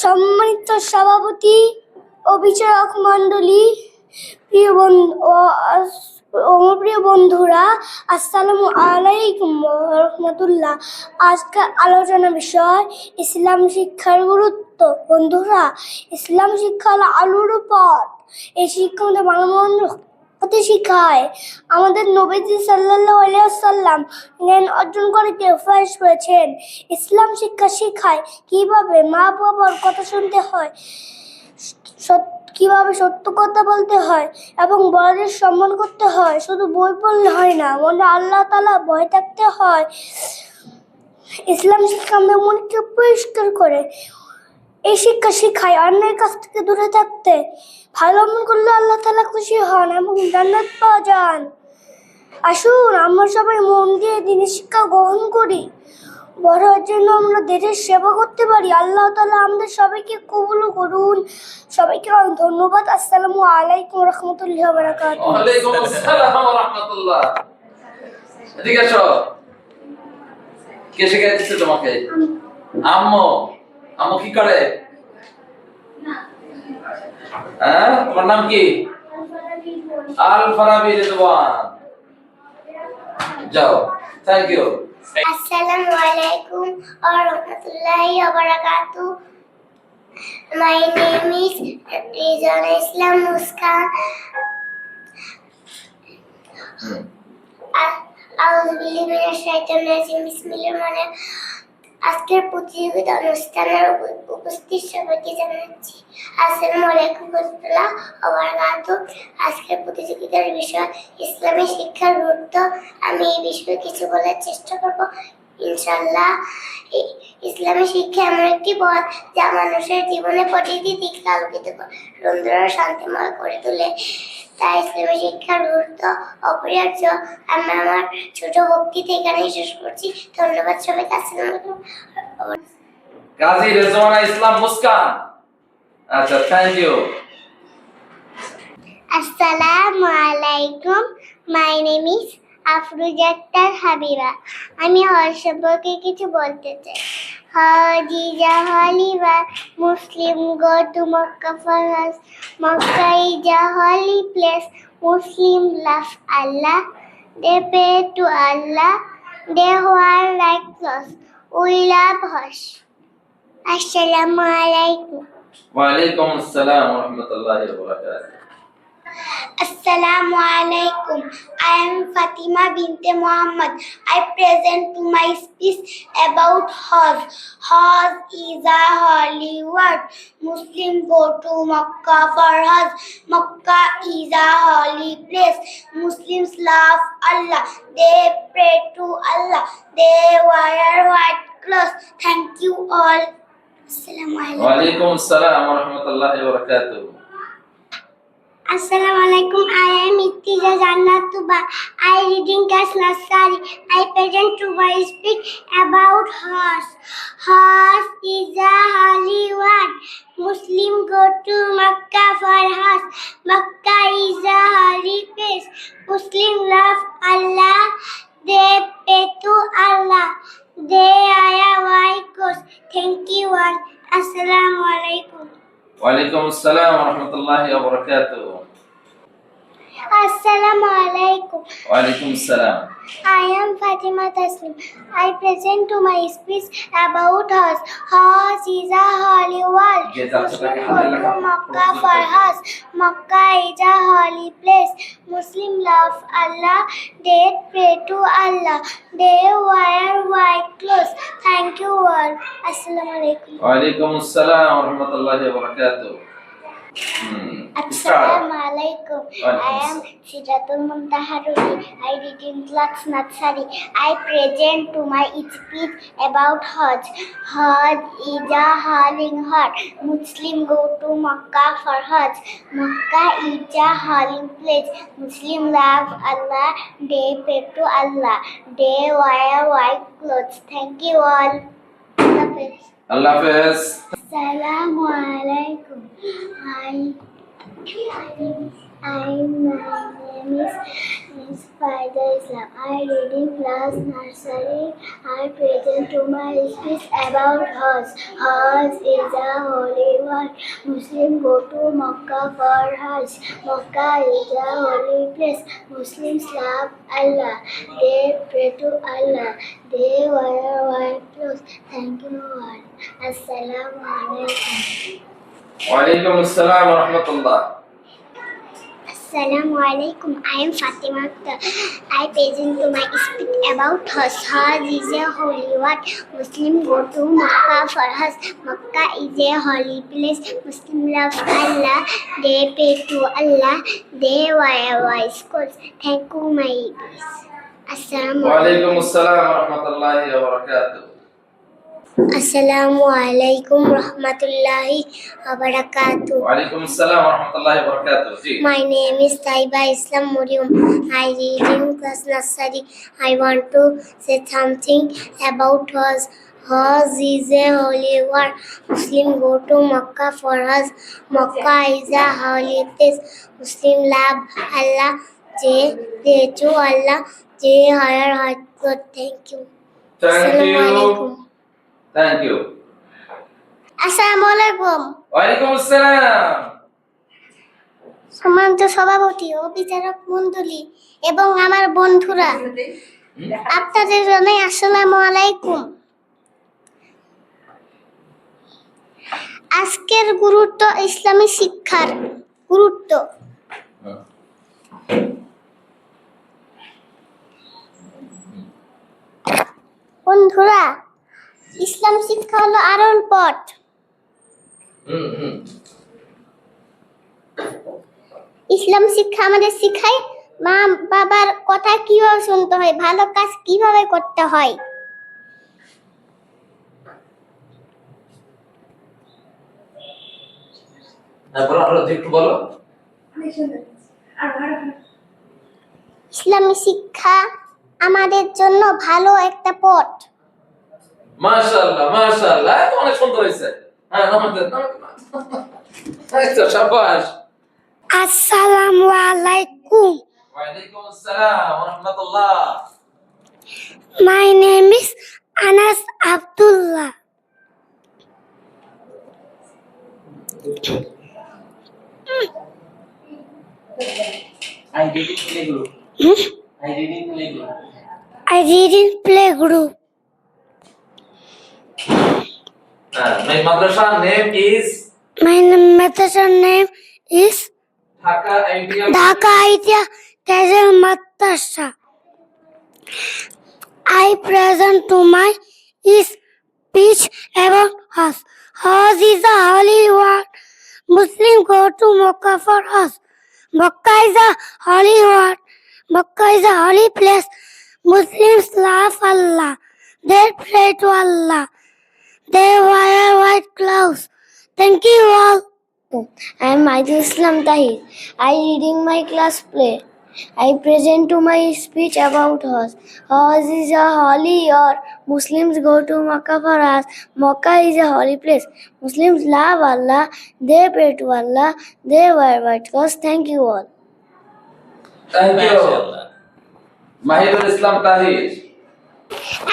সম্মানিত সভাপতি ও বিচারক মণ্ডলী, প্রিয় বন্ধুরা, আসসালামু আলাইকুম ওয়া রাহমাতুল্লাহ। আজকের আলোচনা বিষয় ইসলাম শিক্ষার গুরুত্ব। বন্ধুরা, ইসলাম শিক্ষা হলো আলোর পথ। এই শিক্ষা আমাদের ভালোমন্দ হতে শিখায়। আমাদের নবীজি সাল্লাল্লাহু আলাইহি ওয়াসাল্লাম জ্ঞান অর্জন করে ফরজ করেছেন। ইসলাম শিক্ষা শেখায় কিভাবে মা বাবার কথা শুনতে হয়, কিভাবে সত্য কথা বলতে হয় এবং বড়দের সম্মান করতে হয়। শুধু বই পড়লে হয় না, মনে আল্লাহ তাআলা ভয় থাকতে হয়। ইসলাম শিক্ষা আমাদের মনকে পরিষ্কার করে। এই শিক্ষা শেখায় অন্যের কাছ থেকে দূরে থাকতে। ভালো আমল করলে আল্লাহ তাআলা খুশি হন এবং জান্নাত পাওয়া যান। আসুন আমরা সবাই মন দিয়ে দ্বীনি শিক্ষা গ্রহণ করি, বড় হওয়ার জন্য আমরা দেশের সেবা করতে পারি। আল্লাহ তাআলা আমাদের সবাইকে কবুল করুন। সবাইকে অনেক ধন্যবাদ। আসসালামু আলাইকুম ওয়া রাহমাতুল্লাহি ওয়া বারাকাতুহু। ওয়া আলাইকুম আসসালাম ওয়া রাহমাতুল্লাহ। এদিকে আসো। কে শেখায় দিচ্ছে তোমাকে? আম্মু। আম্মু কি করে? হ্যাঁ, তোমার নাম কি? আল ফারাবি রিজওয়ান। যাও, thank you. Assalamu alaikum wa rahmatullahi wa barakatuh. My name is Rizwan Islam Muskan. আজকের প্রতিযোগিতা অনুষ্ঠানের উপস্থিত সবাইকে জানাচ্ছি আসসালামু আলাইকুম ওয়া রাহমাতুল্লাহি ওয়া বারাকাতুহু। আজকের প্রতিযোগিতার বিষয় ইসলামী শিক্ষার গুরুত্ব। আমি এই বিষয়ে কিছু বলার চেষ্টা করব ইনশাআল্লাহ। ইসলামী শিক্ষা এমন একটি পথ যা মানুষের জীবনে প্রতিটি দিককে আলোকিত করে, সুন্দর ও শান্তিময় করে তোলে। তাই ইসলামী শিক্ষার গুরুত্ব অপরিহার্য। আমি আমার ছোট বক্তৃতা এখানেই শেষ করছি। ধন্যবাদ সবাইকে। আসসালামু আলাইকুম। কাজী রেজওয়ানা ইসলাম মুস্কান। আচ্ছা, থ্যাংক ইউ। আসসালামু আলাইকুম। My name is Afroza Akter Habiba. আমি হজ সম্পর্কে কিছু বলতে চাই। Hajj is a holy word. Muslim go to Makkah for Hajj. Makkah is a holy place. Muslim love Allah. They pray to Allah. They wear like clothes. We love Hajj. Assalamu alaikum. ওয়া আলাইকুম আসসালাম ওয়া রাহমাতুল্লাহি ওয়া বারাকাতুহু। Assalamu alaikum. I am Fatima binte Muhammad. I present to my speech about Hajj. Hajj is a holy word. Muslims go to Makkah for Hajj. Makkah is a holy place. Muslims love Allah. They pray to Allah. They wear white clothes. Thank you all. Assalamu alaikum. ওয়া আলাইকুম আসসালাম ওয়া রাহমাতুল্লাহি ওয়া বারাকাতুহু। Assalamu alaikum. I am Ittiza Jannatuba. I reading class nursery. I present to my speech about Hajj. Hajj is a holy word. Muslim go to Makkah for Hajj. Makkah is a holy place. Muslim love Allah. They pray to Allah. They are white clothes. Thank you all. Assalamu alaikum. ওয়া আলাইকুম আসসালাম ওয়া রাহমাতুল্লাহি ওয়া বারাকাতুহু। Assalamu alaikum. ওয়া আলাইকুম আসসালাম। I am Fatima Taslim. I present to my speech about Hajj. Hajj is a holy word. Muslim go to Makkah for Hajj. Makkah is a holy place. Muslim love Allah. They pray to Allah. They wear white clothes. Thank you all. Assalamu alaikum. ওয়া আলাইকুম আসসালাম ওয়া রাহমাতুল্লাহি ওয়া বারাকাতুহু। Assalamu alaikum. I am Sidratul Muntaha Ruhi. I read in class nursery. I present to my speech about Hajj. Hajj is a holy word. Muslim go to Makkah for Hajj. Makkah is a holy place. Muslim love Allah. They pray to Allah. They wear white clothes. Thank you all. আল্লাহ হাফেজ। Assalamu alaikum. Hi. My name is Faida Islam. I read in class nursery. I present to my speech about Hajj. Hajj is a holy one. Muslims go to Makkah for Hajj. Makkah is a holy place. Muslims love Allah. They pray to Allah. They wear white clothes. Thank you all. Assalamu alaikum. ওয়ালাইকুম আসসালাম ওয়া রাহমাতুল্লাহ। Assalamu alaikum. I am Fatima Akhtar. I present to my speech about Hajj. Hajj is a holy one. Muslims go to Makkah for Hajj. Makkah is a holy place. Muslims love Allah. They pray to Allah. They wear white clothes. Thank you, my peace. Assalamu ওয়ালাইকুম আসসালাম ওয়া রাহমাতুল্লাহি ওয়া বারাকাতুহু। Assalamu alaikum rahmatullahi wa barakatuh. ওয়ালাইকুম আসসালাম ওয়া রাহমাতুল্লাহি ওয়া বারাকাতুহু। জি। My name is Taiba Islam Murium. I read in class nursery. I want to say something about Hajj. Hajj is a holy war. Muslims go to Makkah for Hajj. Makkah is a holy place. Muslims love Allah. They pray to Allah. They hire hard God. Thank you. Thank you. Assalamualaikum. Thank you. Assalamualaikum. ওয়ালাইকুম আসসালাম। সম্মানিত সভাপতি ও বিচারক মণ্ডলী এবং আমার বন্ধুরা, আপনাদের জানাই আসসালামু আলাইকুম। আজকের গুরুত্ব, ইসলামী শিক্ষার গুরুত্ব। বন্ধুরা, ইসলাম শিক্ষা হলো আরল পথ। ইসলাম শিক্ষা আমাদের শিখায় মা বাবার কথা কিভাবে শুনতে হয়, ভালো কাজ কিভাবে করতে হয়। তারপর আরো একটু বলো। ইসলামী শিক্ষা আমাদের জন্য ভালো একটা পথ। মাশাআল্লাহ মাশাআল্লাহ, এত অনেক সুন্দর হয়েছে। হ্যাঁ আমাদের আচ্ছা শাবাশ। আসসালামু আলাইকুম। ওয়ালাইকুম আসসালাম ওয়া রাহমাতুল্লাহ। My name is Anas Abdullah. I did it play group. I did it play group. I read in playgroup. My madrasa name is My madrasa name is Dhaka Idea. Dhaka Idea Casual Madrasa. I present to my speech about Hajj. Hajj is a holy word. Muslims go to Makkah for Hajj. Makkah is a holy word. Makkah is a holy place. Muslims love Allah. They pray to Allah. They wear white clothes. Thank you all. I am Maidul Islam Tahir. I reading my class play. I present to my speech about Hajj. Hajj is a holy year. Muslims go to Makkah for Hajj. Makkah is a holy place. Muslims love Allah. They pray to Allah. They wear white clothes. Thank you all. Thank you. Mahidul Islam Tahir.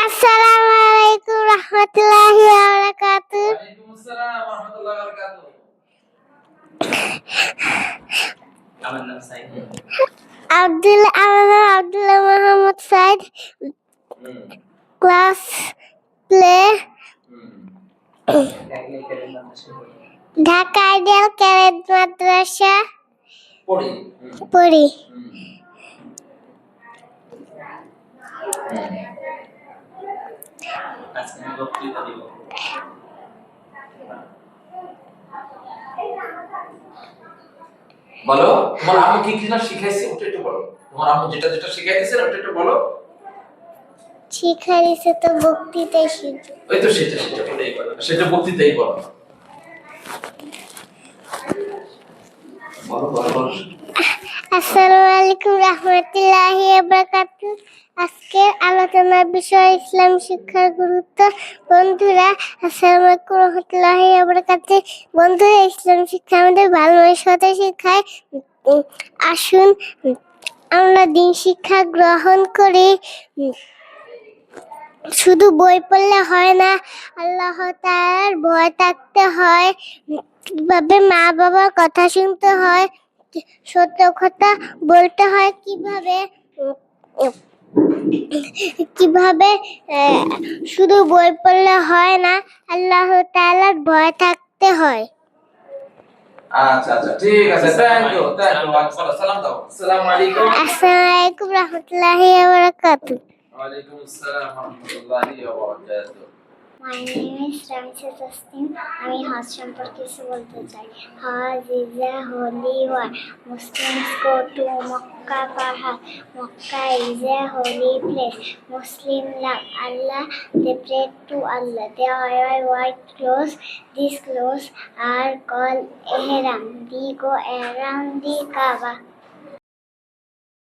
আসসালামু আলাইকুম রহমতুল্লাহি ওয়া বারাকাতুহু। ওয়ালাইকুম আসসালাম ওয়া রাহমাতুল্লাহি ওয়া বারাকাতুহু। আমার নাম সাইদ। আমার নাম Abdullah Mohammad Saeed. Class play Dhaka ideal cadet Madrasa পড়ি। আজকে আমি বক্তৃতা দিব। বলো তোমার আম্মু কি কি না শিখাইছে ওটা একটু বলো। তোমার আম্মু যেটা যেটা শিখাইছে ওটা একটু বলো। শিখাইছে তো বক্তৃতাই শিখবে। ওই তো সেটা বলেই বলো, সেটা বক্তৃতাই বলো। বলো বলো বলো। আসসালামু আলাইকুম রহমতুল্লাহি ওয়া বারাকাতুহু। আজকের আলোচনার বিষয় ইসলাম শিক্ষার গুরুত্ব। বন্ধুরা, আসসালামু আলাইকুম রহমতুল্লাহি ওয়া বারাকাতুহু। বন্ধুরা, ইসলাম শিক্ষা আমাদের ভালো মানুষের সাথে শেখায়। আসুন আমরা দিন শিক্ষা গ্রহণ করি। শুধু বই পড়লে হয় না, আল্লাহ তাআলার ভয় থাকতে হয়, কিভাবে মা বাবার কথা শুনতে হয়, সত্য কথা বলতে হয়, কিভাবে কিভাবে শুধু বই পড়লে হয় না, আল্লাহ তাআলার ভয় থাকতে হয়। আচ্ছা আচ্ছা ঠিক আছে, থ্যাংক ইউ সালাম দাও। আসসালামু আলাইকুম। আসসালামু আলাইকুম রহমতুল্লাহি ওয়া বারাকাতুহু। ওয়ালাইকুম আসসালাম ওয়া রাহমাতুল্লাহি ওয়া বারাকাতুহু। My name is Ramses Astin. আমি হজ সম্পর্কে কিছু বলতে চাই। হজ is a holy word. Muslims go to Makkah for Hajj. Makkah is a holy place. Muslims love Allah. They pray to Allah. They wear white clothes. These clothes are called ihram. They go around the Kaaba.